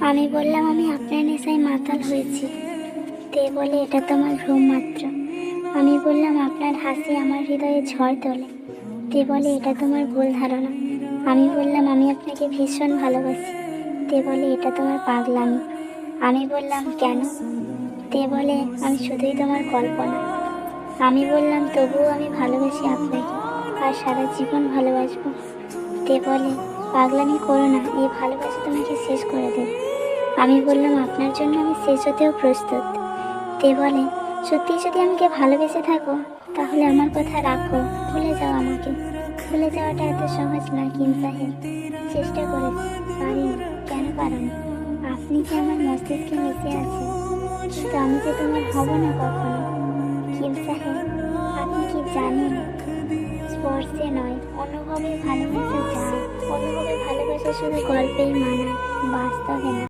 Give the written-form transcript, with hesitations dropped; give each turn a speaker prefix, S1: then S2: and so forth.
S1: আমি বললাম আমি আপনার নেশায় মাতাল হয়েছি। তে বলে এটা তো আমার ভ্রম মাত্র। আমি বললাম আপনার হাসি আমার হৃদয়ে ঝড় তোলে। তে বলে এটা তোমার ভুল ধারণা। আমি বললাম আমি আপনাকে ভীষণ ভালোবাসি। তে বলে এটা তোমার পাগলামি। আমি বললাম কেন? তে বলে আমি শুধুই তোমার কল্পনা। আমি বললাম তবুও আমি ভালোবাসি আপনাকে, আর সারা জীবন ভালোবাসবো। তে বলে পাগলামি করো না, এই ভালোবাসা তোমাকে শেষ করে দেবে। আমি বললাম আপনার জন্য আমি শেষ হতেও প্রস্তুত। তে বলে সত্যি যদি আমাকে ভালোবেসে থাকো তাহলে আমার কথা রাখো, ভুলে যাও আমাকে। ভুলে যাওয়াটা এত সহজ না কিম সাহেব। চেষ্টা করেছি, পারিনি। কেন পারোনি? আপনি যে আমার মস্তিষ্কে মিশে আছেন, কিন্তু আমি যে তোমার হব না কখনো। কিম সাহেব, আপনি কি জানেন, স্পর্শে নয় অনুভবে ভালোবাসা যায়। অনুভবে ভালোবাসা শুধু গল্পেই মানায়, বাস্তবে না।